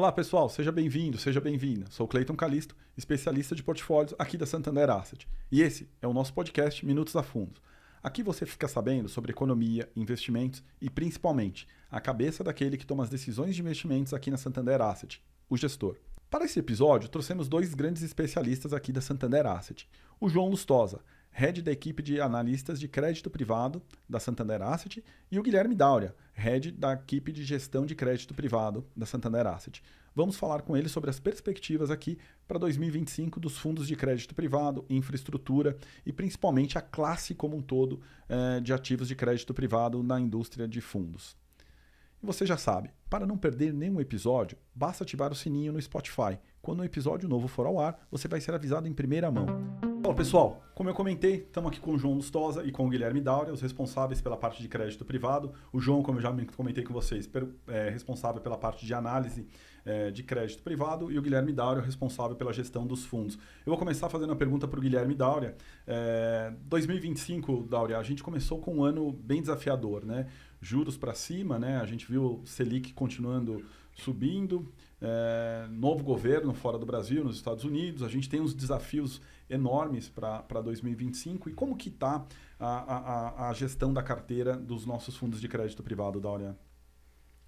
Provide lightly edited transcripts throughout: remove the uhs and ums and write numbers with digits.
Olá pessoal, seja bem-vindo, seja bem-vinda. Sou Cleiton Calisto, especialista de portfólios aqui da Santander Asset. E esse é o nosso podcast Minutos a Fundos. Aqui você fica sabendo sobre economia, investimentos e, principalmente, a cabeça daquele que toma as decisões de investimentos aqui na Santander Asset, o gestor. Para esse episódio, trouxemos dois grandes especialistas aqui da Santander Asset. O João Lustosa, head da equipe de analistas de crédito privado da Santander Asset, e o Guilherme Dauria, head da equipe de gestão de crédito privado da Santander Asset. Vamos falar com ele sobre as perspectivas aqui para 2025 dos fundos de crédito privado, infraestrutura e principalmente a classe como um todo de ativos de crédito privado na indústria de fundos. E você já sabe, para não perder nenhum episódio, basta ativar o sininho no Spotify. Quando um episódio novo for ao ar, você vai ser avisado em primeira mão. Bom, pessoal, como eu comentei, estamos aqui com o João Lustosa e com o Guilherme Dauria, os responsáveis pela parte de crédito privado. O João, como eu já comentei com vocês, é responsável pela parte de análise de crédito privado, e o Guilherme Dauria é responsável pela gestão dos fundos. Eu vou começar fazendo a pergunta para o Guilherme Dauria. 2025, Dauria, a gente começou com um ano bem desafiador, né? Juros para cima, né? A gente viu o Selic continuando subindo, novo governo fora do Brasil, nos Estados Unidos, a gente tem uns desafios enormes para 2025. E como que está a gestão da carteira dos nossos fundos de crédito privado, Dauria?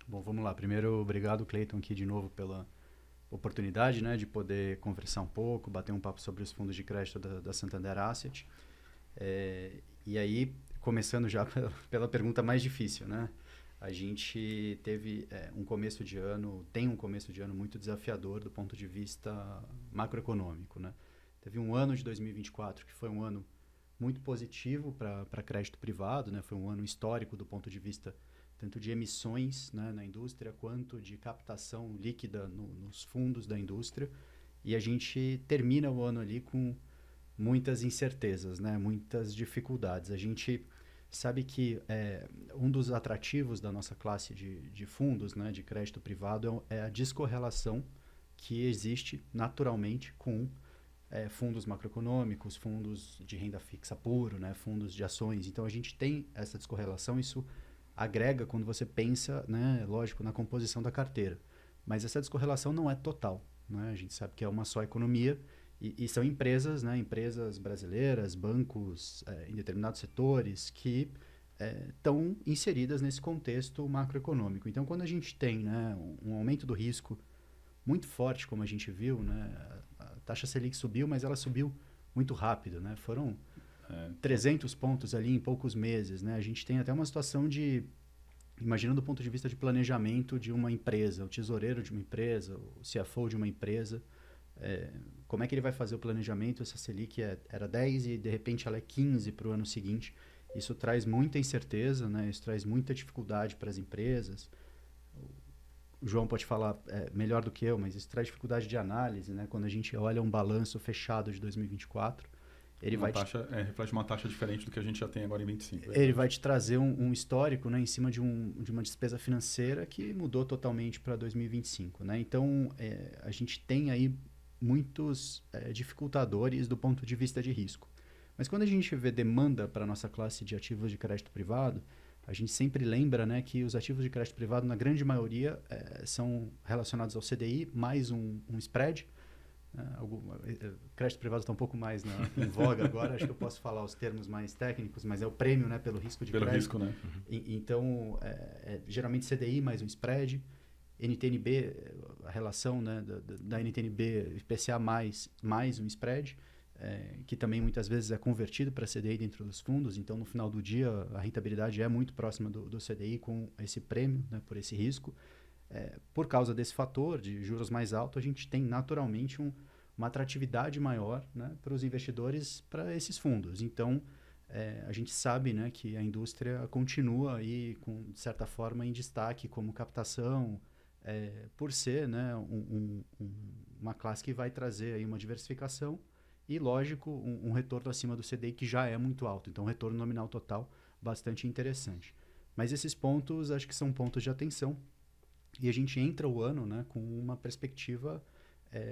Bom, vamos lá. Primeiro, obrigado, Cleiton, aqui de novo pela oportunidade, né, de poder conversar um pouco, bater um papo sobre os fundos de crédito da Santander Asset. E aí, começando já pela pergunta mais difícil, né? A gente teve um começo de ano muito desafiador do ponto de vista macroeconômico, né? Teve um ano de 2024 que foi um ano muito positivo para crédito privado, né? Foi um ano histórico do ponto de vista tanto de emissões, né, na indústria, quanto de captação líquida nos fundos da indústria. E a gente termina o ano ali com muitas incertezas, né? Muitas dificuldades. A gente sabe que um dos atrativos da nossa classe de fundos, né, de crédito privado é a descorrelação que existe naturalmente com fundos macroeconômicos, fundos de renda fixa puro, né, fundos de ações. Então a gente tem essa descorrelação, isso agrega quando você pensa, né, lógico, na composição da carteira. Mas essa descorrelação não é total, né? A gente sabe que é uma só economia e são empresas, né, empresas brasileiras, bancos em determinados setores que estão inseridas nesse contexto macroeconômico. Então, quando a gente tem, né, um aumento do risco muito forte, como a gente viu, né, a taxa Selic subiu, mas ela subiu muito rápido, né? Foram 300 pontos ali em poucos meses, né? A gente tem até uma situação de, imaginando do ponto de vista de planejamento de uma empresa, o tesoureiro de uma empresa, o CFO de uma empresa, como é que ele vai fazer o planejamento? Essa Selic era 10 e de repente ela é 15 para o ano seguinte. Isso traz muita incerteza, né? Isso traz muita dificuldade para as empresas. O João pode falar melhor do que eu, mas isso traz dificuldade de análise, né? Quando a gente olha um balanço fechado de 2024, ele reflete uma taxa diferente do que a gente já tem agora em 25. Ele vai te trazer um histórico, né, em cima de uma despesa financeira que mudou totalmente para 2025. Né? Então, a gente tem aí muitos dificultadores do ponto de vista de risco. Mas quando a gente vê demanda para a nossa classe de ativos de crédito privado, a gente sempre lembra, né, que os ativos de crédito privado, na grande maioria, são relacionados ao CDI, mais um spread. Crédito privado está um pouco mais em voga agora, acho que eu posso falar os termos mais técnicos, mas é o prêmio, né, pelo risco de crédito. Pelo risco, né? Então, geralmente CDI mais um spread, NTN-B, a relação, né, da NTN-B IPCA mais um spread, que também muitas vezes é convertido para CDI dentro dos fundos. Então, no final do dia, a rentabilidade é muito próxima do CDI com esse prêmio, né, por esse risco. Por causa desse fator de juros mais altos, a gente tem naturalmente uma atratividade maior, né, para os investidores para esses fundos. Então, a gente sabe, né, que a indústria continua aí, de certa forma, em destaque como captação, por ser, né, uma classe que vai trazer aí uma diversificação e, lógico, um retorno acima do CDI que já é muito alto. Então, um retorno nominal total bastante interessante. Mas esses pontos, acho que são pontos de atenção. E a gente entra o ano, né, com uma perspectiva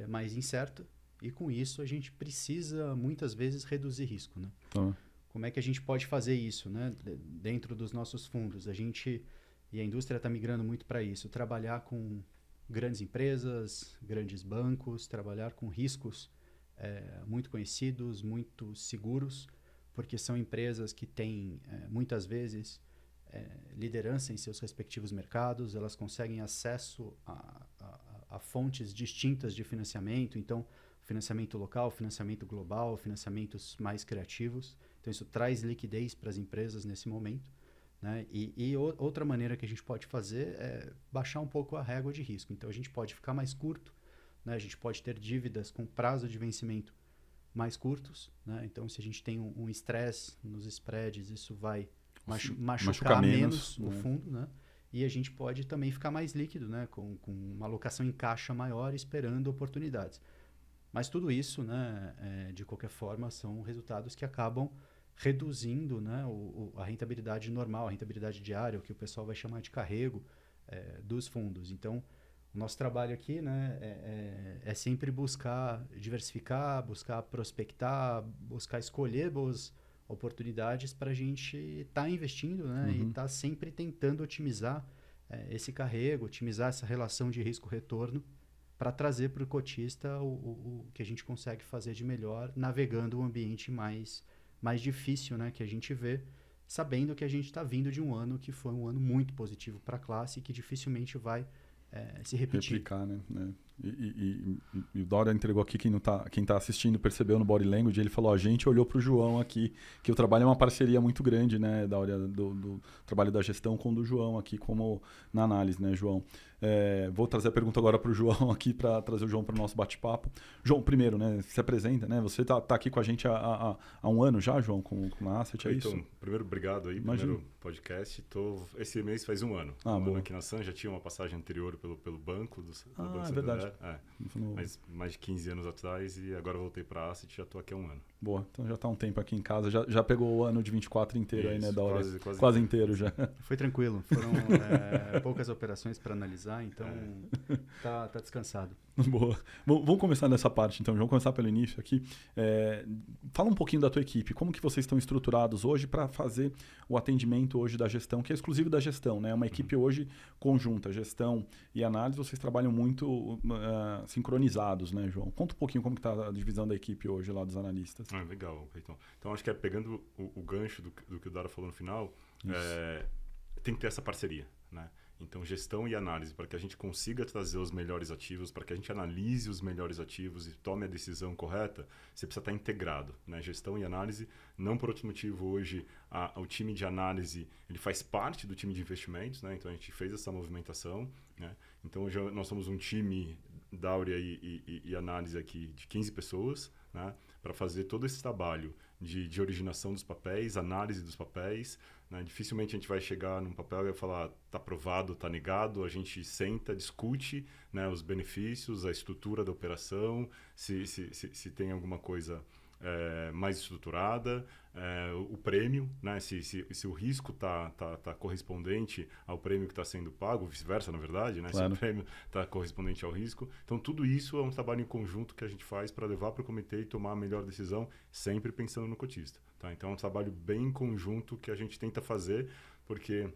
mais incerta, e com isso a gente precisa muitas vezes reduzir risco. Né? Como é que a gente pode fazer isso, né, dentro dos nossos fundos? E a indústria está migrando muito para isso, trabalhar com grandes empresas, grandes bancos, trabalhar com riscos muito conhecidos, muito seguros, porque são empresas que têm, muitas vezes, liderança em seus respectivos mercados, elas conseguem acesso a fontes distintas de financiamento, então, financiamento local, financiamento global, financiamentos mais criativos. Então, isso traz liquidez para as empresas nesse momento. Né? Outra maneira que a gente pode fazer é baixar um pouco a régua de risco. Então, a gente pode ficar mais curto, né? A gente pode ter dívidas com prazo de vencimento mais curtos. Né? Então, se a gente tem um estresse nos spreads, isso vai machucar menos no fundo. Né? E a gente pode também ficar mais líquido, né? com uma alocação em caixa maior, esperando oportunidades. Mas tudo isso, né? De qualquer forma, são resultados que acabam reduzindo, né, a rentabilidade normal, a rentabilidade diária, o que o pessoal vai chamar de carrego dos fundos. Então, o nosso trabalho aqui, né, é sempre buscar diversificar, buscar prospectar, buscar escolher boas oportunidades para a gente estar investindo, né, e estar sempre tentando otimizar esse carrego, otimizar essa relação de risco-retorno para trazer para o cotista o que a gente consegue fazer de melhor, navegando o ambiente mais difícil, né, que a gente vê, sabendo que a gente está vindo de um ano que foi um ano muito positivo para a classe e que dificilmente vai se repetir. Replicar, né? E o Dória entregou aqui, quem tá assistindo percebeu no Body Language, ele falou, a gente olhou para o João aqui, que o trabalho é uma parceria muito grande, né, Dória, do trabalho da gestão com o do João aqui, como na análise, né, João? Vou trazer a pergunta agora para o João aqui, para trazer o João para o nosso bate-papo. João, primeiro, né, se apresenta, né? Você tá aqui com a gente há um ano já, João, com a Asset, é isso? Então, primeiro, obrigado aí, primeiro podcast. Esse mês faz um ano. Ano aqui na Sun, já tinha uma passagem anterior pelo banco do Banco é verdade. Mas mais de 15 anos atrás, e agora voltei para a Asset e já estou aqui há um ano. Boa, então já está um tempo aqui em casa, já pegou o ano de 24 inteiro. Isso, aí, né, Dória? Quase inteiro já. Foi tranquilo, foram poucas operações para analisar, então tá descansado. Boa. Vamos começar nessa parte, então. Vamos começar pelo início aqui. Fala um pouquinho da tua equipe. Como que vocês estão estruturados hoje para fazer o atendimento hoje da gestão, que é exclusivo da gestão, né? É uma equipe hoje conjunta, gestão e análise. Vocês trabalham muito sincronizados, né, João? Conta um pouquinho como que está a divisão da equipe hoje lá dos analistas. Legal, então acho que pegando o gancho do que o Dara falou no final, tem que ter essa parceria, né? Então, gestão e análise, para que a gente consiga trazer os melhores ativos, para que a gente analise os melhores ativos e tome a decisão correta, você precisa estar integrado, né? Gestão e análise, não por outro motivo hoje, o time de análise ele faz parte do time de investimentos, né? Então, a gente fez essa movimentação, né? Então, hoje nós somos um time da Áurea e análise aqui de 15 pessoas, né? Para fazer todo esse trabalho de originação dos papéis, análise dos papéis, né? Dificilmente a gente vai chegar num papel e falar está aprovado, está negado. A gente senta, discute, né, os benefícios, a estrutura da operação, se tem alguma coisa mais estruturada, o prêmio, né, se o risco está correspondente ao prêmio que está sendo pago, vice-versa, na verdade, né, claro. Se o prêmio está correspondente ao risco. Então, tudo isso é um trabalho em conjunto que a gente faz para levar para o comitê e tomar a melhor decisão, sempre pensando no cotista. Tá? Então, é um trabalho bem em conjunto que a gente tenta fazer, porque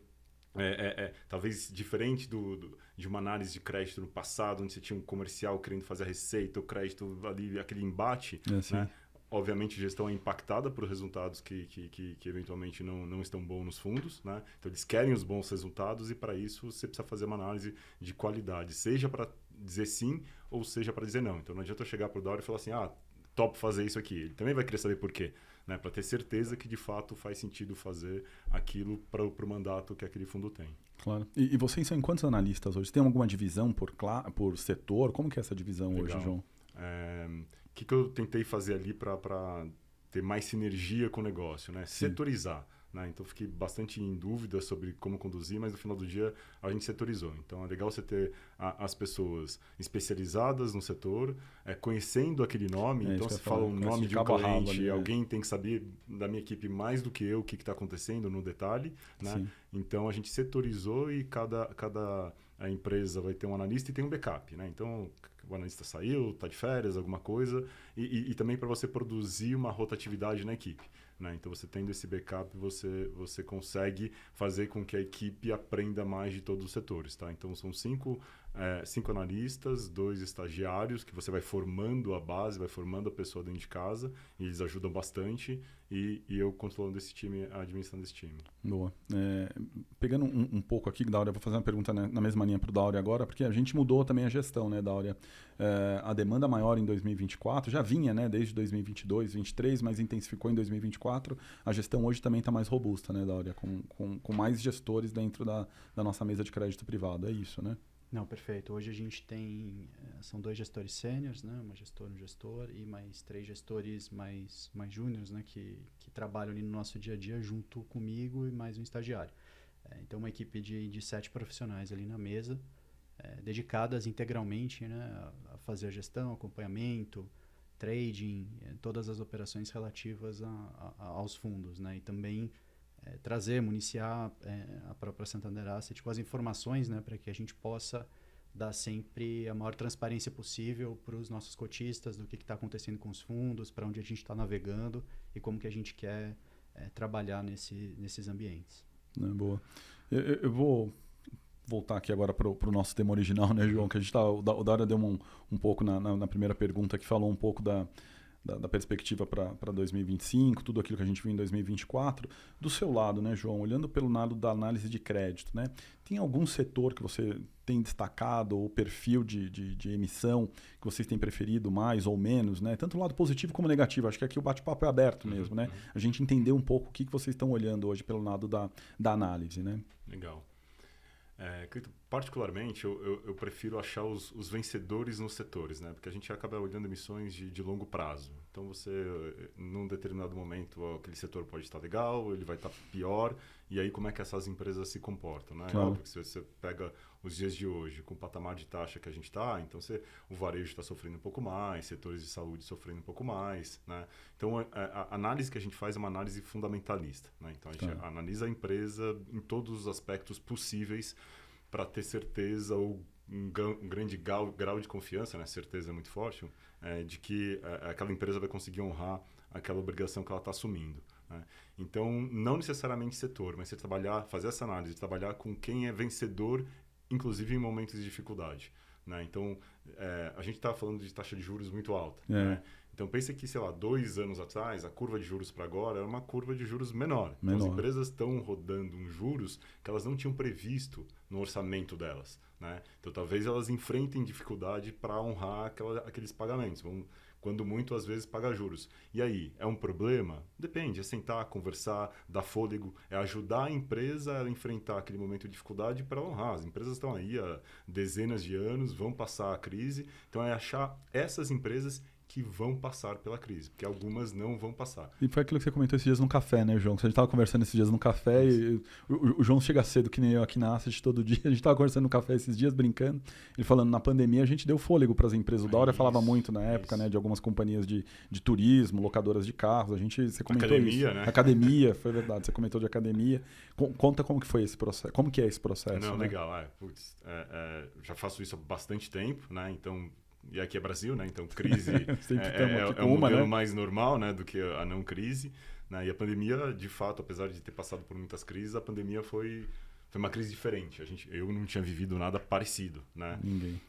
talvez diferente de uma análise de crédito no passado, onde você tinha um comercial querendo fazer a receita, o crédito ali, aquele embate, né? Obviamente, a gestão é impactada por resultados que eventualmente não estão bons nos fundos, né? Então, eles querem os bons resultados e, para isso, você precisa fazer uma análise de qualidade, seja para dizer sim ou seja para dizer não. Então, não adianta eu chegar para o Dória e falar assim, topo fazer isso aqui. Ele também vai querer saber por quê, né? Para ter certeza que, de fato, faz sentido fazer aquilo para o mandato que aquele fundo tem. Claro. E vocês são quantos analistas hoje? Tem alguma divisão por setor? Como que é essa divisão hoje, João? O que eu tentei fazer ali para ter mais sinergia com o negócio, né? Setorizar, né? Então, fiquei bastante em dúvida sobre como conduzir, mas no final do dia a gente setorizou. Então, é legal você ter as pessoas especializadas no setor, conhecendo aquele nome. Então, se fala um nome de um cliente, alguém tem que saber da minha equipe mais do que eu o que está acontecendo no detalhe, né? Então, a gente setorizou e cada empresa vai ter um analista e tem um backup, né? Então, o analista saiu, está de férias, alguma coisa, e também para você produzir uma rotatividade na equipe, né? Então, você tendo esse backup, você consegue fazer com que a equipe aprenda mais de todos os setores, tá? Então, são 5 5 analistas, 2 estagiários, que você vai formando a base, vai formando a pessoa dentro de casa, e eles ajudam bastante, e eu controlando esse time, administrando esse time. Boa. Pegando um pouco aqui, Dáurea, vou fazer uma pergunta na mesma linha para o Dáurea agora, porque a gente mudou também a gestão, né, Dáurea? A demanda maior em 2024, já vinha, né, desde 2022, 2023, mas intensificou em 2024. A gestão hoje também está mais robusta, né, Dáurea? Com mais gestores dentro da nossa mesa de crédito privado, é isso, né? Não, perfeito. Hoje a gente tem, são 2 gestores sêniores, né? Uma gestora, um gestor, e mais 3 gestores mais júniores, né? Que trabalham ali no nosso dia a dia junto comigo e mais um estagiário. Então, uma equipe de 7 profissionais ali na mesa, dedicadas integralmente, né? A fazer a gestão, acompanhamento, trading, todas as operações relativas aos fundos, né? E também municiar a própria Santander Asset com as informações, né, para que a gente possa dar sempre a maior transparência possível para os nossos cotistas do que está acontecendo com os fundos, para onde a gente está navegando e como que a gente quer trabalhar nesses ambientes. Boa. Eu vou voltar aqui agora para o nosso tema original, né, João? Que a gente o Dáurea deu um pouco na primeira pergunta, que falou um pouco da perspectiva para 2025, tudo aquilo que a gente viu em 2024. Do seu lado, né, João, olhando pelo lado da análise de crédito, né, tem algum setor que você tem destacado, ou perfil de emissão que vocês têm preferido mais ou menos, né? Tanto o lado positivo como negativo. Acho que aqui o bate-papo é aberto mesmo, né? A gente entender um pouco o que vocês estão olhando hoje pelo lado da análise, né? Legal. Particularmente, eu prefiro achar os vencedores nos setores, né? Porque a gente acaba olhando emissões de longo prazo. Então, num determinado momento, aquele setor pode estar legal, ele vai estar pior, e aí como é que essas empresas se comportam, né? Claro. Óbvio que se você pega os dias de hoje, com o patamar de taxa que a gente está, então o varejo está sofrendo um pouco mais, setores de saúde sofrendo um pouco mais, né? Então, a análise que a gente faz é uma análise fundamentalista, né? Então, a gente analisa a empresa em todos os aspectos possíveis para ter certeza ou um grande grau de confiança, né? Certeza é muito forte, de que aquela empresa vai conseguir honrar aquela obrigação que ela está assumindo, né? Então, não necessariamente setor, mas fazer essa análise, trabalhar com quem é vencedor, inclusive em momentos de dificuldade, né? Então, a gente está falando de taxa de juros muito alta, né? Então, pense que, 2 anos atrás, a curva de juros para agora era uma curva de juros menor. Então, as empresas estão rodando juros que elas não tinham previsto no orçamento delas, né? Então, talvez elas enfrentem dificuldade para honrar aqueles pagamentos. Quando muito, às vezes, paga juros. E aí, é um problema? Depende, é sentar, conversar, dar fôlego, é ajudar a empresa a enfrentar aquele momento de dificuldade para honrar. As empresas estão aí há dezenas de anos, vão passar a crise. Então, é achar essas empresas que vão passar pela crise, porque algumas não vão passar. E foi aquilo que você comentou esses dias no café, né, João? A gente estava conversando esses dias no café e o João chega cedo, que nem eu aqui na Asset todo dia. A gente estava conversando no café esses dias, brincando. Ele falando, na pandemia a gente deu fôlego para as empresas. O Dáurea falava muito na época, né, de algumas companhias de turismo, locadoras de carros. Você comentou academia, isso. Né? Academia, foi verdade. Você comentou de academia. Conta como que foi esse processo. Como que é esse processo? Não, né? legal. Já faço isso há bastante tempo, né? Então... E aqui é Brasil, né? Então crise é um modelo, né, mais normal, né, do que a não crise, né? E a pandemia, de fato, apesar de ter passado por muitas crises, a pandemia foi uma crise diferente. Eu não tinha vivido nada parecido, né? Ninguém.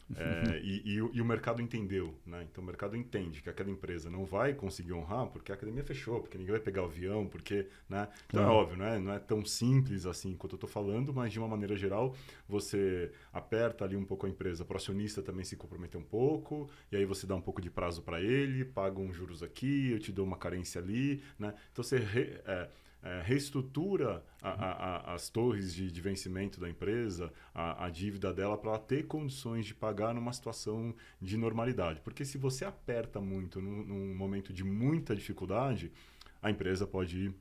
E o mercado entendeu, né? Então o mercado entende que aquela empresa não vai conseguir honrar porque a academia fechou, porque ninguém vai pegar o avião, porque, né? Então é óbvio, né? Não é tão simples assim quanto eu estou falando, mas de uma maneira geral você aperta ali um pouco a empresa, para o acionista também se comprometer um pouco, e aí você dá um pouco de prazo para ele, paga uns juros aqui, eu te dou uma carência ali, né? Então você reestrutura as torres de vencimento da empresa, a dívida dela, para ela ter condições de pagar numa situação de normalidade. Porque se você aperta muito num momento de muita dificuldade, a empresa pode ir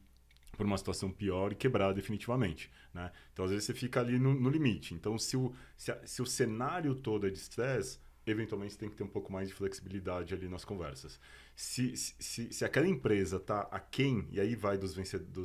por uma situação pior e quebrar definitivamente, né? Então, às vezes, você fica ali no limite. Então, se o cenário todo é de estresse, eventualmente você tem que ter um pouco mais de flexibilidade ali nas conversas. Se aquela empresa está aquém, e aí vai dos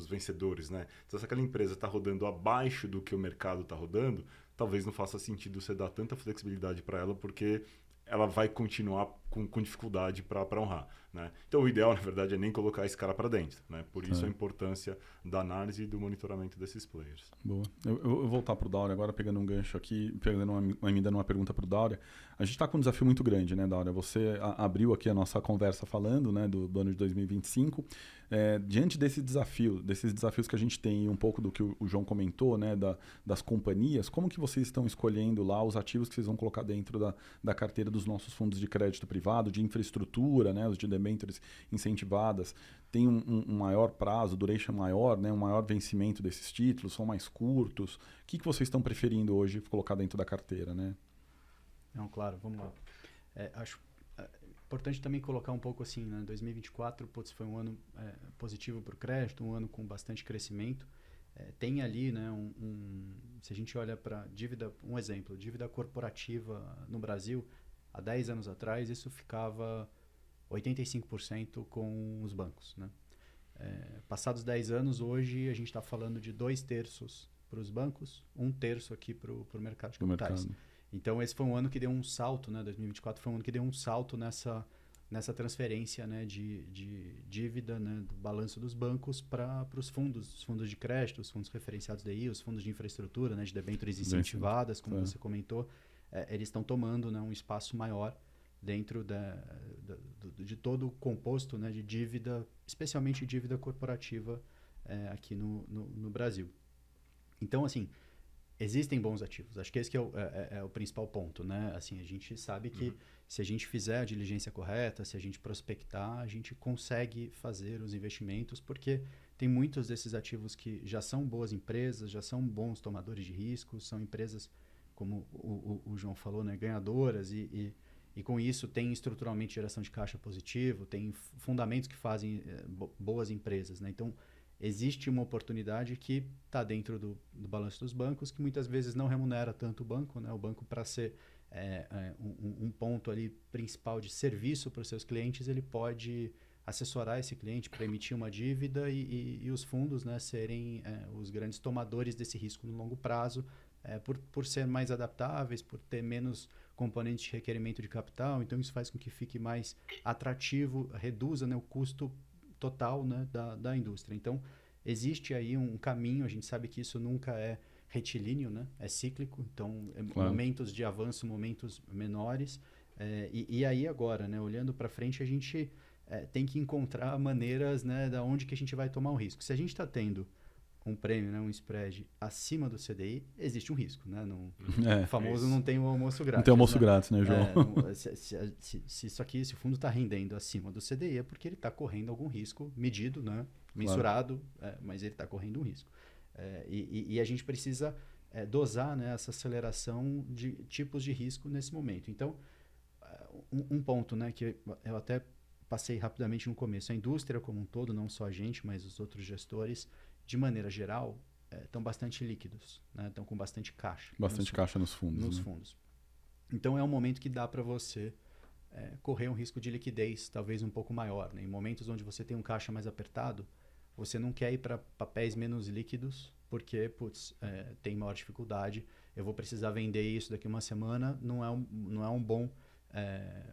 vencedores, né? Então, se aquela empresa está rodando abaixo do que o mercado está rodando, talvez não faça sentido você dar tanta flexibilidade para ela, porque ela vai continuar com dificuldade para honrar, né? Então, o ideal, na verdade, é nem colocar esse cara para dentro, né? Por isso a importância da análise e do monitoramento desses players. Boa. Eu vou voltar para o Daura agora, pegando um gancho aqui, pegando ainda uma pergunta para o Daura. A gente está com um desafio muito grande, né, Daura? Você abriu aqui a nossa conversa falando, né, do ano de 2025. Diante desses desafios que a gente tem, e um pouco do que o João comentou, né, das companhias, como que vocês estão escolhendo lá os ativos que vocês vão colocar dentro da carteira dos nossos fundos de crédito privado, de infraestrutura, né, os de debêntures incentivadas? Tem um maior prazo, duration maior, né, um maior vencimento desses títulos, são mais curtos? O que vocês estão preferindo hoje colocar dentro da carteira, né? Não, claro, vamos lá. Acho importante também colocar um pouco assim, né? 2024, foi um ano positivo para o crédito, um ano com bastante crescimento. Tem ali, né, se a gente olha para dívida, um exemplo, dívida corporativa no Brasil, há 10 anos atrás, isso ficava 85% com os bancos, né? Passados 10 anos, hoje a gente está falando de 2/3 para os bancos, 1/3 aqui para o mercado de capitais. Então, esse foi um ano que deu um salto, né? 2024 foi um ano que deu um salto nessa transferência, né, de dívida, né, do balanço dos bancos para os fundos de crédito, os fundos referenciados daí, os fundos de infraestrutura, né, de debêntures incentivadas, como você comentou. Eles estão tomando, né, um espaço maior dentro de todo o composto, né, de dívida, especialmente dívida corporativa aqui no Brasil. Então, assim, existem bons ativos. Acho que esse que é o principal ponto, né? Assim, a gente sabe que se a gente fizer a diligência correta, se a gente prospectar, a gente consegue fazer os investimentos, porque tem muitos desses ativos que já são boas empresas, já são bons tomadores de riscos, são empresas, como o João falou, né, ganhadoras e com isso tem estruturalmente geração de caixa positivo, tem fundamentos que fazem boas empresas, né? Então, existe uma oportunidade que está dentro do balanço dos bancos, que muitas vezes não remunera tanto o banco, né? O banco, para ser um ponto ali principal de serviço para os seus clientes, ele pode assessorar esse cliente para emitir uma dívida e os fundos, né, serem os grandes tomadores desse risco no longo prazo, por ser mais adaptáveis, por ter menos componentes de requerimento de capital. Então, isso faz com que fique mais atrativo, reduza, né, o custo total, né, da indústria. Então, existe aí um caminho, a gente sabe que isso nunca é retilíneo, né, é cíclico, então claro, momentos de avanço, momentos menores, e aí agora, né, olhando para frente, a gente tem que encontrar maneiras, né, da onde que a gente vai tomar o risco. Se a gente está tendo um prêmio, né, um spread acima do CDI, existe um risco, né? O famoso não tem o almoço grátis. Não tem almoço né? grátis, né, João? Se o fundo está rendendo acima do CDI, é porque ele está correndo algum risco medido, né, mensurado, claro, mas ele está correndo um risco. E a gente precisa dosar, né, essa aceleração de tipos de risco nesse momento. Então, um ponto, né, que eu até passei rapidamente no começo, a indústria como um todo, não só a gente, mas os outros gestores, de maneira geral, estão bastante líquidos, né? Estão com bastante caixa. Bastante caixa nos fundos. Nos né? fundos. Então, é um momento que dá para você correr um risco de liquidez talvez um pouco maior. Né? Em momentos onde você tem um caixa mais apertado, você não quer ir para papéis menos líquidos, porque tem maior dificuldade, eu vou precisar vender isso daqui uma semana, não é um bom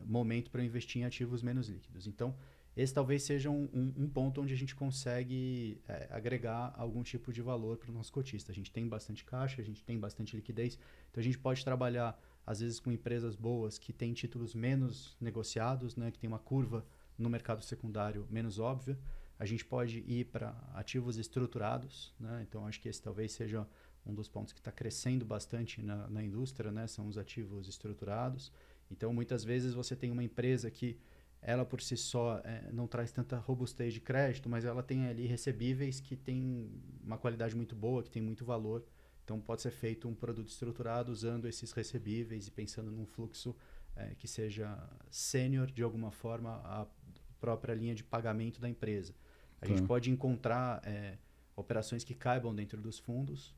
momento para investir em ativos menos líquidos. Então, esse talvez seja um ponto onde a gente consegue agregar algum tipo de valor para o nosso cotista. A gente tem bastante caixa, a gente tem bastante liquidez, então a gente pode trabalhar, às vezes, com empresas boas que têm títulos menos negociados, né, que tem uma curva no mercado secundário menos óbvia. A gente pode ir para ativos estruturados, né? Então acho que esse talvez seja um dos pontos que está crescendo bastante na indústria, né? São os ativos estruturados. Então, muitas vezes você tem uma empresa que ela por si só não traz tanta robustez de crédito, mas ela tem ali recebíveis que tem uma qualidade muito boa, que tem muito valor. Então, pode ser feito um produto estruturado usando esses recebíveis e pensando num fluxo que seja sênior, de alguma forma, a própria linha de pagamento da empresa. A gente pode encontrar operações que caibam dentro dos fundos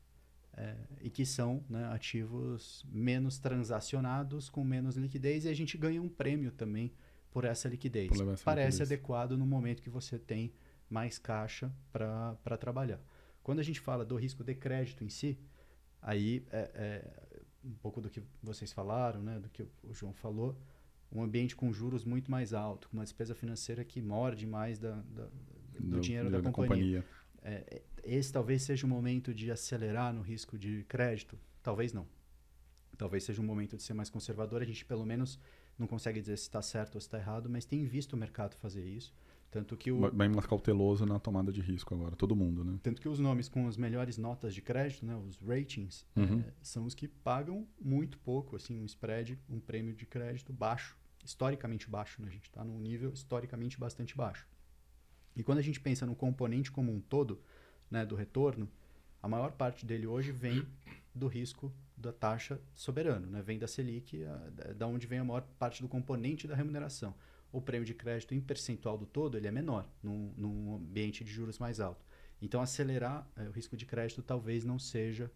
e que são, né, ativos menos transacionados, com menos liquidez, e a gente ganha um prêmio também por essa liquidez. Parece adequado no momento que você tem mais caixa para trabalhar. Quando a gente fala do risco de crédito em si, aí um pouco do que vocês falaram, né, do que o João falou, um ambiente com juros muito mais alto, com uma despesa financeira que morde mais do dinheiro da companhia. Esse talvez seja o momento de acelerar no risco de crédito? Talvez não. Talvez seja um momento de ser mais conservador. A gente, pelo menos, não consegue dizer se está certo ou se está errado, mas tem visto o mercado fazer isso. Tanto que bem mais cauteloso na tomada de risco agora, todo mundo, né? Tanto que os nomes com as melhores notas de crédito, né, os ratings, são os que pagam muito pouco, assim, um spread, um prêmio de crédito baixo, historicamente baixo, né? A gente está num nível historicamente bastante baixo. E quando a gente pensa no componente como um todo, né, do retorno, a maior parte dele hoje vem do risco da taxa soberano, né? Vem da Selic, da onde vem a maior parte do componente da remuneração. O prêmio de crédito em percentual do todo ele é menor, num ambiente de juros mais alto. Então, acelerar o risco de crédito talvez não seja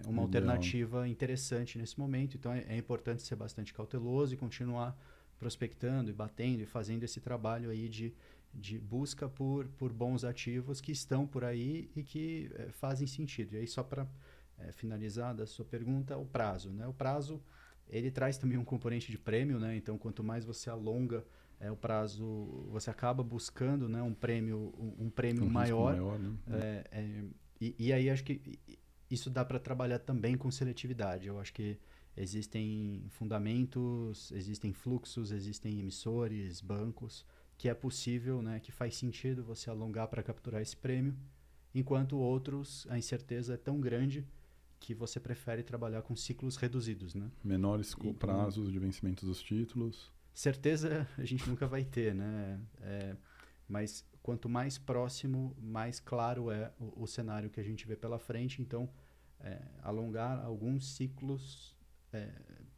uma alternativa interessante nesse momento. Então, é importante ser bastante cauteloso e continuar prospectando e batendo e fazendo esse trabalho aí de busca por bons ativos que estão por aí e que fazem sentido. E aí, só para finalizar da sua pergunta, o prazo, né? O prazo, ele traz também um componente de prêmio, né? Então, quanto mais você alonga o prazo, você acaba buscando, né, um prêmio maior. Né? E aí, acho que isso dá para trabalhar também com seletividade. Eu acho que existem fundamentos, existem fluxos, existem emissores, bancos, que é possível, né, que faz sentido você alongar para capturar esse prêmio, enquanto outros, a incerteza é tão grande que você prefere trabalhar com ciclos reduzidos, né? Menores prazos de vencimento dos títulos. Certeza a gente nunca vai ter, né? Mas quanto mais próximo, mais claro é o cenário que a gente vê pela frente. Então, alongar alguns ciclos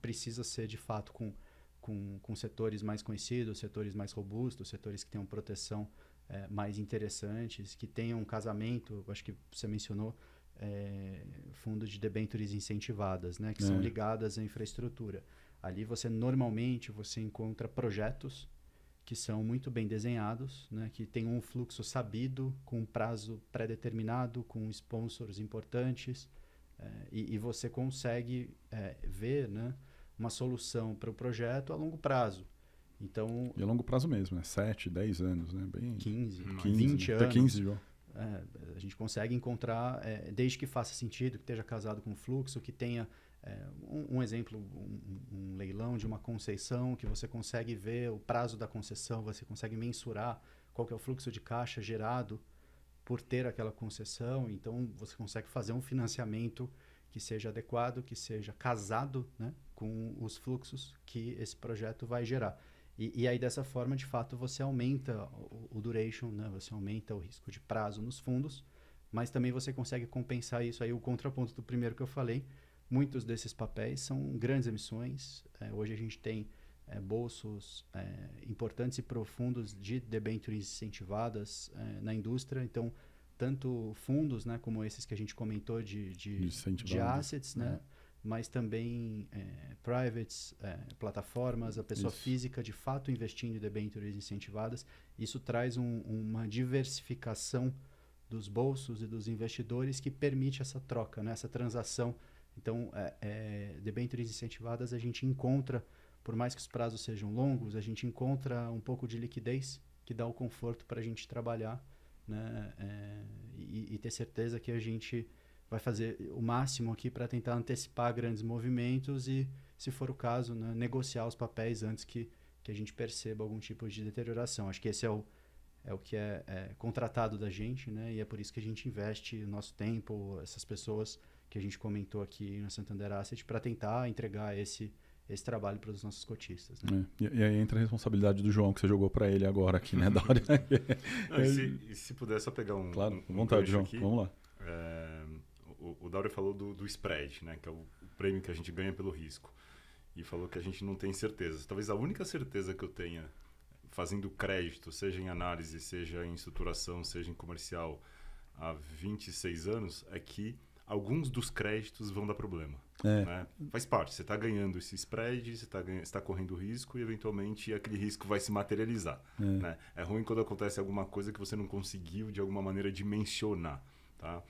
precisa ser, de fato, com setores mais conhecidos, setores mais robustos, setores que tenham proteção mais interessantes, que tenham um casamento, acho que você mencionou, fundos de debêntures incentivadas, né, que são ligadas à infraestrutura. Ali normalmente você encontra projetos que são muito bem desenhados, né, que tem um fluxo sabido, com um prazo pré-determinado, com sponsors importantes, e você consegue ver, né, uma solução para o projeto a longo prazo. Então, e a longo prazo mesmo, 7, 10 anos, né? Bem 15, 20 20 anos. Até 15, João. A gente consegue encontrar, desde que faça sentido, que esteja casado com o fluxo, que tenha um exemplo, um leilão de uma concessão, que você consegue ver o prazo da concessão, você consegue mensurar qual que é o fluxo de caixa gerado por ter aquela concessão. Então, você consegue fazer um financiamento que seja adequado, que seja casado, né, com os fluxos que esse projeto vai gerar. E aí, dessa forma, de fato, você aumenta o duration, né? Você aumenta o risco de prazo nos fundos, mas também você consegue compensar isso. Aí, o contraponto do primeiro que eu falei, muitos desses papéis são grandes emissões. Hoje a gente tem bolsos importantes e profundos de debêntures incentivadas na indústria. Então, tanto fundos, né, como esses que a gente comentou de assets, né? Mas também privates, plataformas, a pessoa física de fato investindo em debêntures incentivadas. Isso traz uma diversificação dos bolsos e dos investidores que permite essa troca, né? Essa transação. Então, debêntures incentivadas a gente encontra, por mais que os prazos sejam longos, a gente encontra um pouco de liquidez que dá o conforto para a gente trabalhar, né? E ter certeza que a gente vai fazer o máximo aqui para tentar antecipar grandes movimentos e, se for o caso, né, negociar os papéis antes que a gente perceba algum tipo de deterioração. Acho que esse é o que é contratado da gente, né? E é por isso que a gente investe o nosso tempo, essas pessoas que a gente comentou aqui na Santander Asset, para tentar entregar esse trabalho para os nossos cotistas, né? E aí entra a responsabilidade do João, que você jogou para ele agora aqui, né, Dória? E se puder só pegar Claro, com vontade, João. Aqui, vamos lá. O Dória falou do spread, né, que é o prêmio que a gente ganha pelo risco. E falou que a gente não tem certeza. Talvez a única certeza que eu tenha fazendo crédito, seja em análise, seja em estruturação, seja em comercial, há 26 anos, é que alguns dos créditos vão dar problema. Né? Faz parte. Você está ganhando esse spread, você está correndo risco e, eventualmente, aquele risco vai se materializar. Né? É ruim quando acontece alguma coisa que você não conseguiu, de alguma maneira, dimensionar. tá?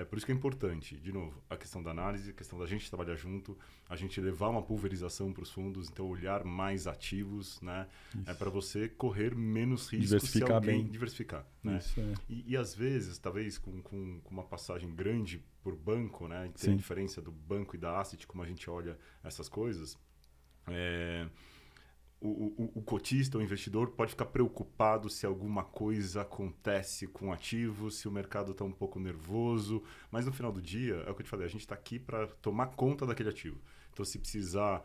Por isso que é importante, de novo, a questão da análise, a questão da gente trabalhar junto, a gente levar uma pulverização para os fundos, então olhar mais ativos, né? Para você correr menos risco diversificar se alguém bem. diversificar. Né? Isso, e às vezes, talvez com uma passagem grande por banco, né? Tem Sim. a diferença do banco e da asset, como a gente olha essas coisas. O cotista, o investidor, pode ficar preocupado se alguma coisa acontece com ativos, se o mercado está um pouco nervoso, mas no final do dia, é o que eu te falei, a gente está aqui para tomar conta daquele ativo. Então, se precisar,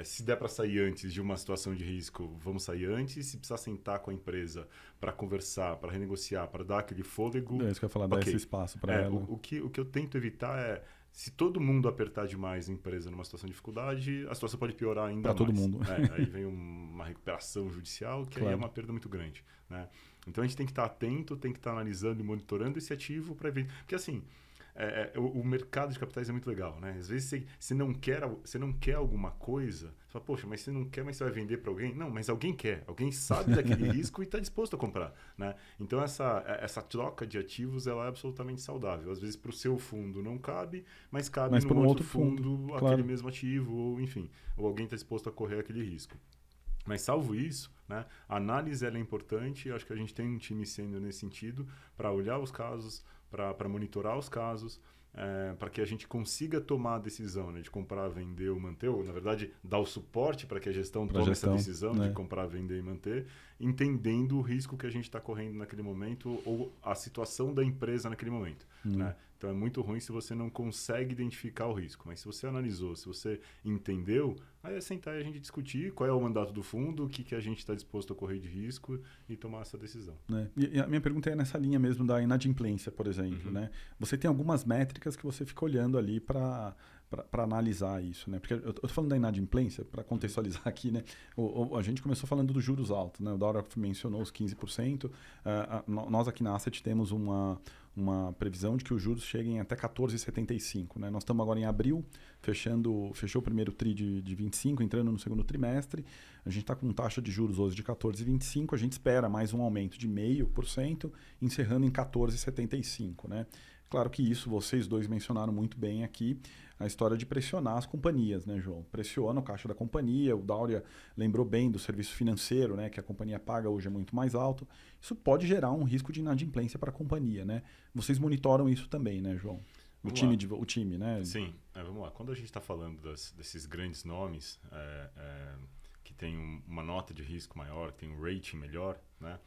se der para sair antes de uma situação de risco, vamos sair antes. Se precisar sentar com a empresa para conversar, para renegociar, para dar aquele fôlego... É isso que eu ia falar, dar esse espaço para ela. O que eu tento evitar é... Se todo mundo apertar demais a empresa numa situação de dificuldade, a situação pode piorar ainda mais. Para todo mundo. Aí vem uma recuperação judicial, que aí é uma perda muito grande. Né? Então, a gente tem que estar atento, tem que estar analisando e monitorando esse ativo para ver... Porque, assim, o mercado de capitais é muito legal. Né? Às vezes, você não quer alguma coisa, você fala, poxa, mas você não quer, mas você vai vender para alguém? Não, mas alguém quer. Alguém sabe daquele risco e está disposto a comprar. Né? Então, essa troca de ativos ela é absolutamente saudável. Às vezes, para o seu fundo não cabe, mas cabe no outro fundo aquele claro. mesmo ativo, ou enfim, ou alguém está disposto a correr aquele risco. Mas, salvo isso, né, a análise ela é importante. Acho que a gente tem um time sênior nesse sentido para olhar os casos, para monitorar os casos, para que a gente consiga tomar a decisão, né, de comprar, vender ou manter, ou, na verdade, dar o suporte para que a gestão tome essa decisão, né, de comprar, vender e manter, entendendo o risco que a gente está correndo naquele momento ou a situação da empresa naquele momento. Né? Então, é muito ruim se você não consegue identificar o risco. Mas se você analisou, se você entendeu, aí é sentar e a gente discutir qual é o mandato do fundo, o que a gente está disposto a correr de risco e tomar essa decisão. E a minha pergunta é nessa linha mesmo da inadimplência, por exemplo. Né? Você tem algumas métricas que você fica olhando ali para analisar isso, né? Porque eu estou falando da inadimplência, para contextualizar aqui, né? A gente começou falando dos juros altos, né? O Daura mencionou os 15%. Nós aqui na Asset temos uma previsão de que os juros cheguem até 14,75%. Né? Nós estamos agora em abril, fechou o primeiro TRI de 25, entrando no segundo trimestre. A gente está com taxa de juros hoje de 14,25%. A gente espera mais um aumento de 0,5%, encerrando em 14,75%. Né? Claro que isso, vocês dois mencionaram muito bem aqui, a história de pressionar as companhias, né, João? Pressiona o caixa da companhia, o Daura lembrou bem do serviço financeiro, né, que a companhia paga hoje é muito mais alto. Isso pode gerar um risco de inadimplência para a companhia, né? Vocês monitoram isso também, né, João? O time, né? Sim, vamos lá. Quando a gente está falando desses grandes nomes que tem uma nota de risco maior, que tem um rating melhor, né?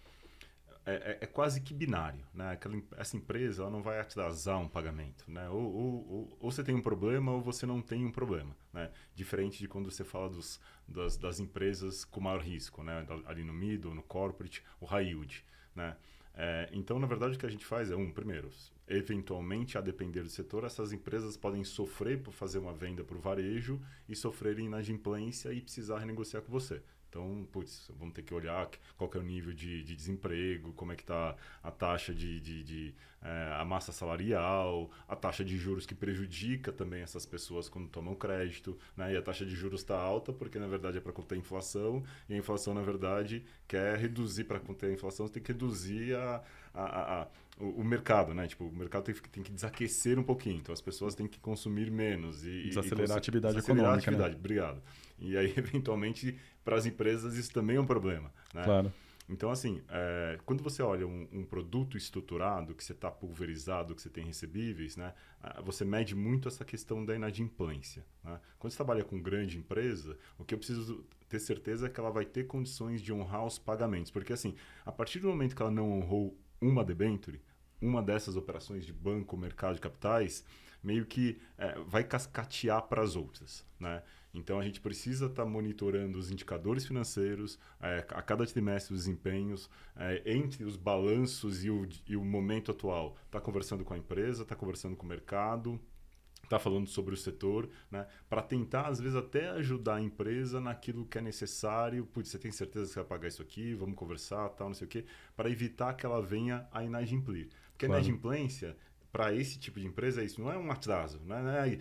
É quase que binário, né? Essa empresa ela não vai atrasar um pagamento, né? Ou você tem um problema ou você não tem um problema, né? Diferente de quando você fala das empresas com maior risco, né? Ali no middle, no corporate, o high yield, né? Então, na verdade, o que a gente faz é, primeiro, eventualmente, a depender do setor, essas empresas podem sofrer por fazer uma venda para o varejo e sofrerem inadimplência e precisar renegociar com você. Então, vamos ter que olhar qual que é o nível de desemprego, como é que está a taxa a massa salarial, a taxa de juros que prejudica também essas pessoas quando tomam crédito, né? E a taxa de juros está alta porque, na verdade, é para conter a inflação, e a inflação, na verdade, quer reduzir, para conter a inflação, você tem que reduzir o mercado, né? Tipo, o mercado tem que desaquecer um pouquinho, então as pessoas têm que consumir menos. Desacelerar a atividade econômica, né? Obrigado. E aí, eventualmente, para as empresas isso também é um problema, né? Claro. Então, assim, quando você olha um produto estruturado, que você está pulverizado, que você tem recebíveis, né? Você mede muito essa questão da inadimplência. Né? Quando você trabalha com grande empresa, o que eu preciso ter certeza é que ela vai ter condições de honrar os pagamentos. Porque, assim, a partir do momento que ela não honrou uma debenture, uma dessas operações de banco, mercado de capitais, meio que vai cascatear para as outras, né? Então, a gente precisa estar monitorando os indicadores financeiros, a cada trimestre os desempenhos, entre os balanços e o momento atual. Está conversando com a empresa, está conversando com o mercado, está falando sobre o setor, né? Para tentar, às vezes, até ajudar a empresa naquilo que é necessário. Você tem certeza que você vai pagar isso aqui? Vamos conversar, tal, não sei o quê, para evitar que ela venha a inadimplir. Porque a inadimplência, para esse tipo de empresa, isso não é um atraso. Né?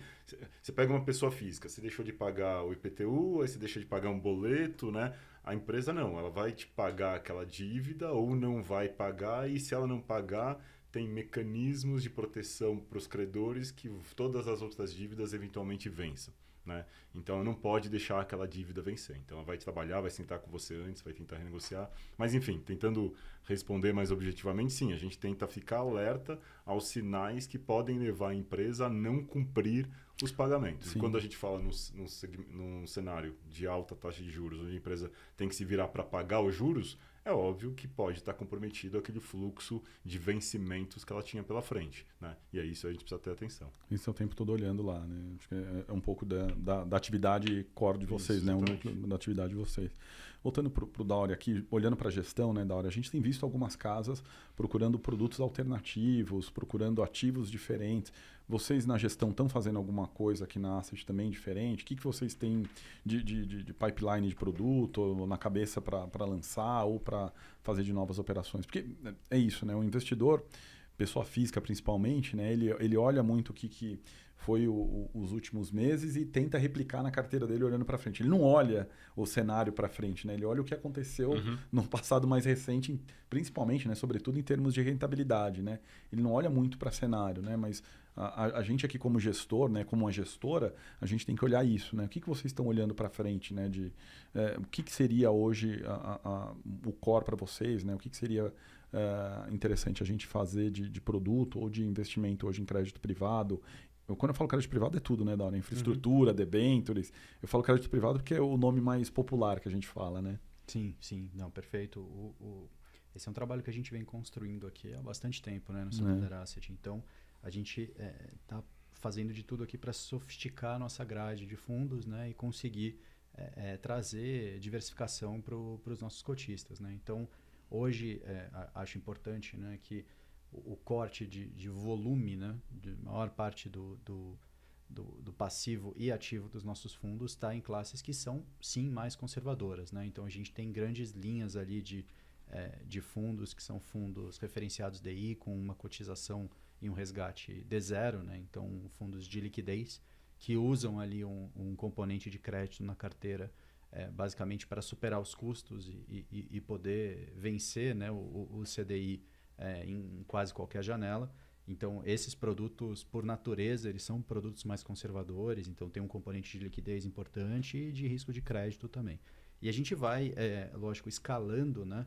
Você pega uma pessoa física, você deixou de pagar o IPTU, aí você deixa de pagar um boleto, né? A empresa não, ela vai te pagar aquela dívida ou não vai pagar, e se ela não pagar, tem mecanismos de proteção para os credores que todas as outras dívidas eventualmente vençam. Né? Então, não pode deixar aquela dívida vencer. Então, ela vai trabalhar, vai sentar com você antes, vai tentar renegociar. Mas, enfim, tentando responder mais objetivamente, sim, a gente tenta ficar alerta aos sinais que podem levar a empresa a não cumprir os pagamentos. Sim. E quando a gente fala num cenário de alta taxa de juros, onde a empresa tem que se virar para pagar os juros, é óbvio que pode estar comprometido aquele fluxo de vencimentos que ela tinha pela frente. Né? E é isso, a gente precisa ter atenção. Isso é o tempo todo olhando lá, né? Acho que é um pouco da atividade core de vocês, Isso, né? exatamente. Da atividade de vocês. Voltando para o Dauri aqui, olhando para a gestão, né, Dauri, a gente tem visto algumas casas procurando produtos alternativos, procurando ativos diferentes. Vocês na gestão estão fazendo alguma coisa aqui na Asset também diferente? O que vocês têm de pipeline de produto ou na cabeça para lançar ou para fazer de novas operações? Porque é isso, né? O investidor, pessoa física principalmente, né? Ele olha muito o que foi os últimos meses e tenta replicar na carteira dele olhando para frente. Ele não olha o cenário para frente, né? Ele olha o que aconteceu no passado mais recente, principalmente, né? Sobretudo em termos de rentabilidade, né? Ele não olha muito para cenário, né? Mas a gente aqui como gestor, né? Como uma gestora, a gente tem que olhar isso, né? O que vocês estão olhando para frente, né? O que seria hoje o core para vocês, né? O que seria interessante a gente fazer de produto ou de investimento hoje em crédito privado? Quando eu falo crédito privado é tudo, né, Dauri? Infraestrutura, debentures. Eu falo crédito privado porque é o nome mais popular que a gente fala, né? Sim, sim. Não, perfeito. Esse é um trabalho que a gente vem construindo aqui há bastante tempo, né, no Santander Asset. Então, a gente está fazendo de tudo aqui para sofisticar a nossa grade de fundos, né, e conseguir trazer diversificação para os nossos cotistas, né? Então, hoje, acho importante, né, que o corte de volume, né, de maior parte do passivo e ativo dos nossos fundos está em classes que são, sim, mais conservadoras, né? Então, a gente tem grandes linhas ali de fundos que são fundos referenciados DI com uma cotização e um resgate D0, né? Então, fundos de liquidez que usam ali um componente de crédito na carteira basicamente para superar os custos e poder vencer, né, o CDI em quase qualquer janela. Então, esses produtos, por natureza, eles são produtos mais conservadores, então tem um componente de liquidez importante e de risco de crédito também. E a gente vai, lógico, escalando, né,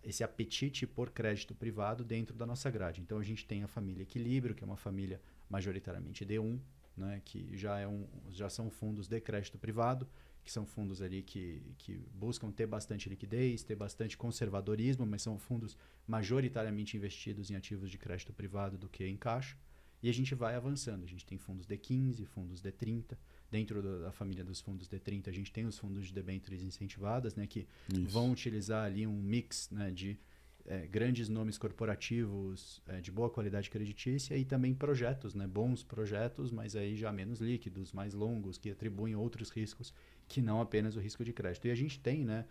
esse apetite por crédito privado dentro da nossa grade. Então, a gente tem a família Equilíbrio, que é uma família majoritariamente D1, né, que já são fundos de crédito privado, que são fundos ali que buscam ter bastante liquidez, ter bastante conservadorismo, mas são fundos majoritariamente investidos em ativos de crédito privado do que em caixa. E a gente vai avançando. A gente tem fundos D15, fundos D30. Dentro da família dos fundos D30, a gente tem os fundos de debêntures incentivadas, né, que vão utilizar ali um mix, né, de grandes nomes corporativos de boa qualidade creditícia e também projetos, né, bons projetos, mas aí já menos líquidos, mais longos, que atribuem outros riscos que não apenas o risco de crédito. E a gente tem, né,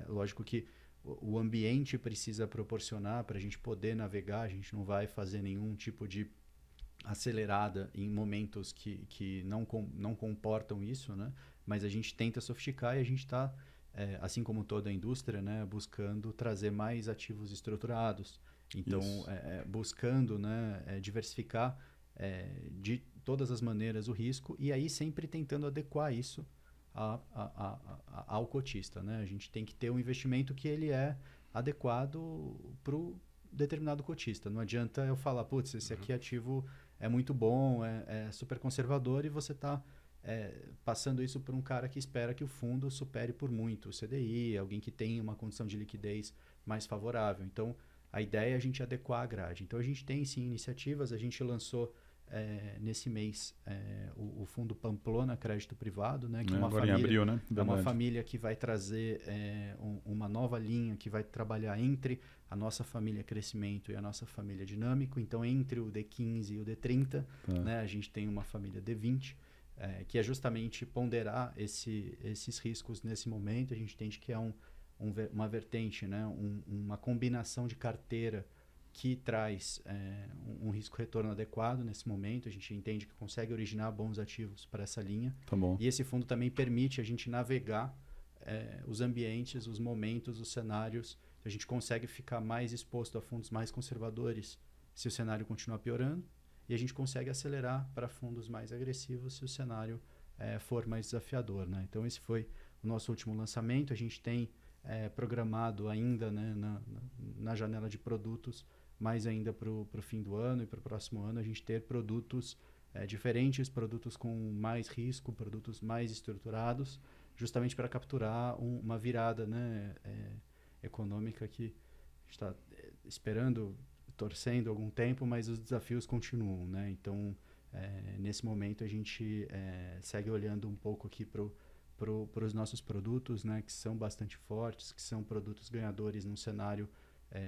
lógico que o ambiente precisa proporcionar para a gente poder navegar, a gente não vai fazer nenhum tipo de acelerada em momentos que não comportam isso, né, mas a gente tenta sofisticar e a gente está, assim como toda a indústria, né, buscando trazer mais ativos estruturados. Então, buscando, né, diversificar de todas as maneiras o risco e aí sempre tentando adequar isso ao cotista, né? A gente tem que ter um investimento que ele é adequado para o determinado cotista. Não adianta eu falar, putz, esse aqui ativo é muito bom, é super conservador e você está passando isso para um cara que espera que o fundo supere por muito o CDI, alguém que tem uma condição de liquidez mais favorável. Então, a ideia é a gente adequar a grade. Então, a gente tem sim iniciativas, a gente lançou nesse mês o fundo Pamplona Crédito Privado, né, que agora em abril, né? É uma família que vai trazer uma nova linha que vai trabalhar entre a nossa família Crescimento e a nossa família Dinâmico. Então, entre o D15 e o D30, né, a gente tem uma família D20, que é justamente ponderar esses riscos nesse momento. A gente entende que é uma vertente, né, uma combinação de carteira que traz um risco-retorno adequado nesse momento. A gente entende que consegue originar bons ativos para essa linha. Tá bom. E esse fundo também permite a gente navegar os ambientes, os momentos, os cenários A gente consegue ficar mais exposto a fundos mais conservadores se o cenário continuar piorando, e a gente consegue acelerar para fundos mais agressivos se o cenário for mais desafiador, né? Então, esse foi o nosso último lançamento. A gente tem programado ainda, né, na janela de produtos, mais ainda para o fim do ano e para o próximo ano, a gente ter produtos diferentes, produtos com mais risco, produtos mais estruturados, justamente para capturar uma virada, né, econômica que está esperando, torcendo algum tempo, mas os desafios continuam, né? Então, nesse momento, a gente segue olhando um pouco aqui para os nossos produtos, né, que são bastante fortes, que são produtos ganhadores num cenário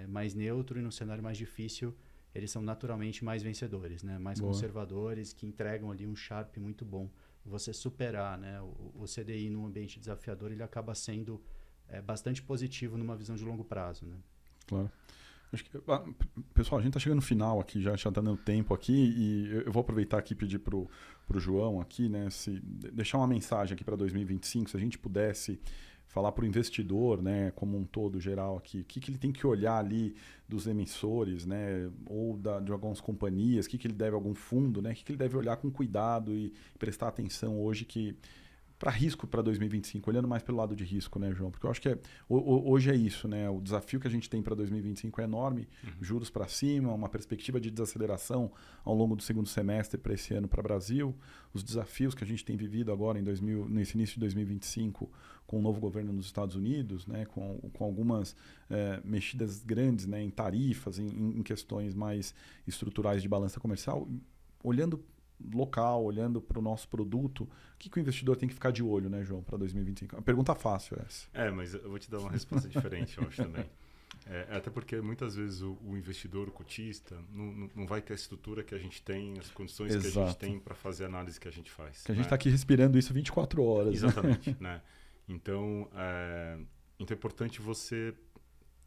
mais neutro, e num cenário mais difícil, eles são naturalmente mais vencedores, né? Mais conservadores, que entregam ali um Sharpe muito bom. Você superar, né, o CDI num ambiente desafiador, ele acaba sendo bastante positivo numa visão de longo prazo, né? Claro. Acho que, pessoal, a gente está chegando no final aqui, já está dando tempo aqui, e eu vou aproveitar aqui e pedir para o João aqui, né, deixar uma mensagem aqui para 2025, se a gente pudesse falar para o investidor, né, como um todo geral aqui, o que ele tem que olhar ali dos emissores, né, ou de algumas companhias, o que ele deve, algum fundo, né, o que ele deve olhar com cuidado e prestar atenção hoje para risco para 2025, olhando mais pelo lado de risco, né, João? Porque eu acho que hoje é isso, né? O desafio que a gente tem para 2025 é enorme, juros para cima, uma perspectiva de desaceleração ao longo do segundo semestre para esse ano para o Brasil, os desafios que a gente tem vivido agora nesse início de 2025 com o novo governo nos Estados Unidos, né? Com algumas mexidas grandes, né? Em tarifas, em questões mais estruturais de balança comercial, olhando local, olhando para o nosso produto, o que o investidor tem que ficar de olho, né, João, para 2025? Uma pergunta fácil essa. Mas eu vou te dar uma resposta diferente, eu acho também. Até porque muitas vezes o investidor, o cotista, não vai ter a estrutura que a gente tem, as condições que a gente tem para fazer a análise que a gente faz. Que a gente está aqui respirando isso 24 horas. Exatamente. Né? Então, é importante você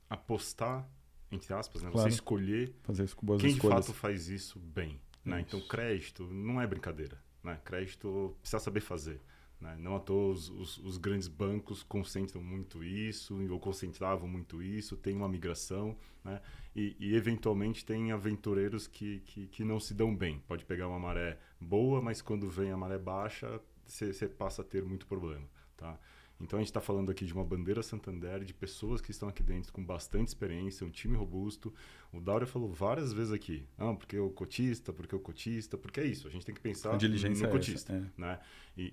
apostar, entre aspas, né? Claro. Você escolher fazer isso com boas quem escolhas. de fato faz isso bem. Né? Então, crédito não é brincadeira. Né? Crédito precisa saber fazer. Né? Não à toa os grandes bancos concentram muito isso, ou concentravam muito isso, tem uma migração, né? E eventualmente tem aventureiros que não se dão bem. Pode pegar uma maré boa, mas quando vem a maré baixa, você passa a ter muito problema. Tá? Então a gente está falando aqui de uma bandeira Santander, de pessoas que estão aqui dentro com bastante experiência, um time robusto. O Dauro falou várias vezes aqui, porque o cotista, porque é isso, a gente tem que pensar no cotista. Né?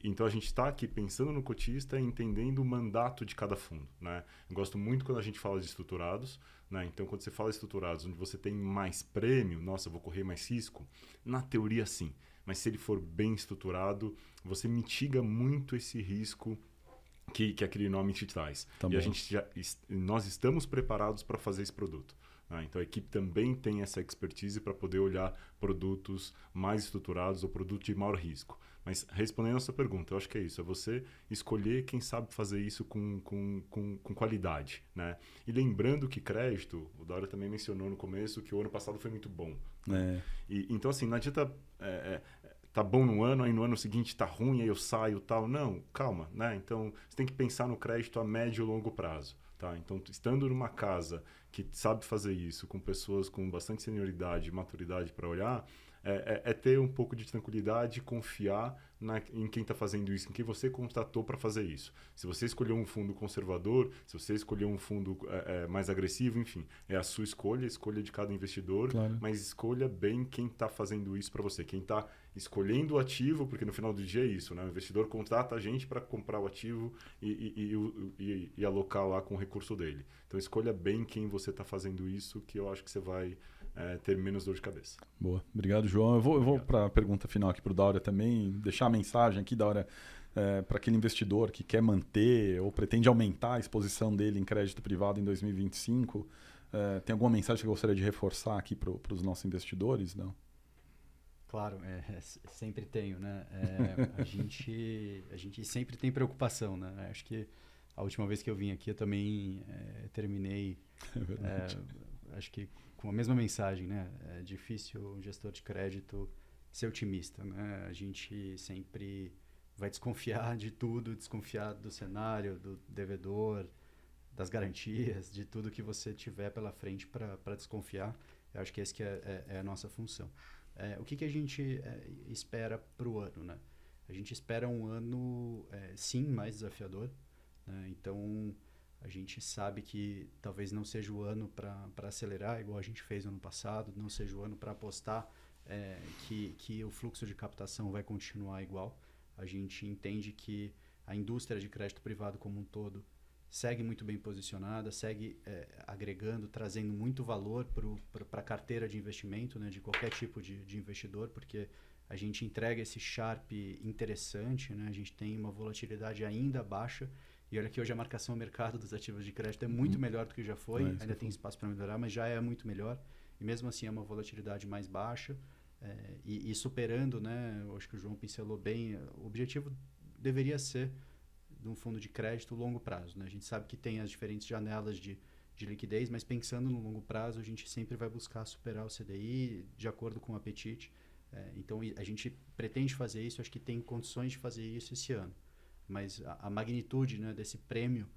Então a gente está aqui pensando no cotista e entendendo o mandato de cada fundo. Né? Eu gosto muito quando a gente fala de estruturados. Né? Então quando você fala de estruturados, onde você tem mais prêmio, nossa, eu vou correr mais risco, na teoria sim. Mas se ele for bem estruturado, você mitiga muito esse risco que aquele nome te traz. Tá e nós estamos preparados para fazer esse produto. Né? Então a equipe também tem essa expertise para poder olhar produtos mais estruturados ou produtos de maior risco. Mas respondendo a sua pergunta, eu acho que é isso. É você escolher quem sabe fazer isso com qualidade. Né? E lembrando que crédito, o Daura também mencionou no começo que o ano passado foi muito bom. Então assim, não adianta... tá bom no ano, aí no ano seguinte tá ruim, aí eu saio tal. Não, calma, né? Então, você tem que pensar no crédito a médio e longo prazo, tá? Então, estando numa casa que sabe fazer isso, com pessoas com bastante senioridade e maturidade para olhar, ter um pouco de tranquilidade e confiar em quem está fazendo isso, em quem você contratou para fazer isso. Se você escolheu um fundo conservador, se você escolheu um fundo mais agressivo, enfim, é a sua escolha, a escolha de cada investidor, claro. Mas escolha bem quem está fazendo isso para você, quem está escolhendo o ativo, porque no final do dia é isso, né? O investidor contrata a gente para comprar o ativo e alocar lá com o recurso dele. Então escolha bem quem você está fazendo isso, que eu acho que você vai ter menos dor de cabeça. Boa, obrigado, João. Eu vou para a pergunta final aqui para o Daura também, deixar a mensagem aqui, Daura, para aquele investidor que quer manter ou pretende aumentar a exposição dele em crédito privado em 2025. Tem alguma mensagem que eu gostaria de reforçar aqui para os nossos investidores? Não? Claro, sempre tenho, né? A gente sempre tem preocupação, né? Acho que a última vez que eu vim aqui eu também terminei, acho que com a mesma mensagem, né? É difícil um gestor de crédito ser otimista, né? A gente sempre vai desconfiar de tudo, desconfiar do cenário, do devedor, das garantias, de tudo que você tiver pela frente para desconfiar. Eu acho que esse que é a nossa função. O que a gente espera para o ano, né? A gente espera um ano, sim, mais desafiador, né? Então, a gente sabe que talvez não seja o ano para acelerar, igual a gente fez no ano passado, não seja o ano para apostar que o fluxo de captação vai continuar igual. A gente entende que a indústria de crédito privado como um todo segue muito bem posicionada, segue agregando, trazendo muito valor para a carteira de investimento, né, de qualquer tipo de investidor, porque a gente entrega esse Sharpe interessante, né, a gente tem uma volatilidade ainda baixa, e olha que hoje a marcação ao mercado dos ativos de crédito é muito melhor do que já foi, ainda tem espaço para melhorar, mas já é muito melhor, e mesmo assim é uma volatilidade mais baixa, e superando, né, eu acho que o João pincelou bem, o objetivo deveria ser de um fundo de crédito longo prazo, né? A gente sabe que tem as diferentes janelas de liquidez, mas pensando no longo prazo, a gente sempre vai buscar superar o CDI de acordo com o apetite. Então, a gente pretende fazer isso, acho que tem condições de fazer isso esse ano. Mas a magnitude, né, desse prêmio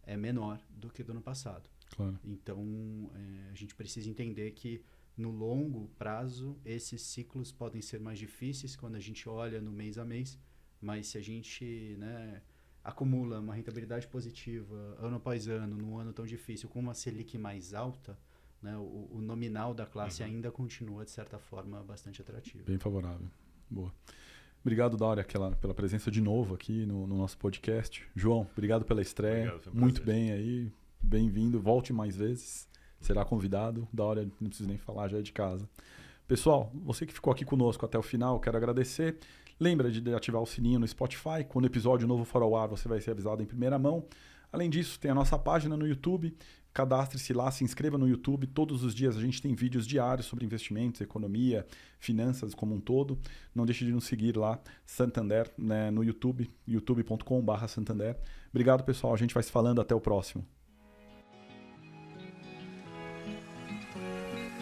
é menor do que do ano passado. Claro. Então, a gente precisa entender que no longo prazo, esses ciclos podem ser mais difíceis quando a gente olha no mês a mês, mas se a gente, né, acumula uma rentabilidade positiva ano após ano, num ano tão difícil, com uma Selic mais alta, né, o nominal da classe ainda continua, de certa forma, bastante atrativo. Bem favorável. Boa. Obrigado, Dário, pela presença de novo aqui no nosso podcast. João, obrigado pela estreia. Obrigado, foi um muito prazer. bem aí. Bem-vindo. Volte mais vezes. Será convidado. Dário, não preciso nem falar, já é de casa. Pessoal, você que ficou aqui conosco até o final, quero agradecer. Lembra de ativar o sininho no Spotify. Quando o episódio novo for ao ar, você vai ser avisado em primeira mão. Além disso, tem a nossa página no YouTube. Cadastre-se lá, se inscreva no YouTube. Todos os dias a gente tem vídeos diários sobre investimentos, economia, finanças como um todo. Não deixe de nos seguir lá, Santander, né, no YouTube, youtube.com/Santander. Obrigado, pessoal. A gente vai se falando. Até o próximo.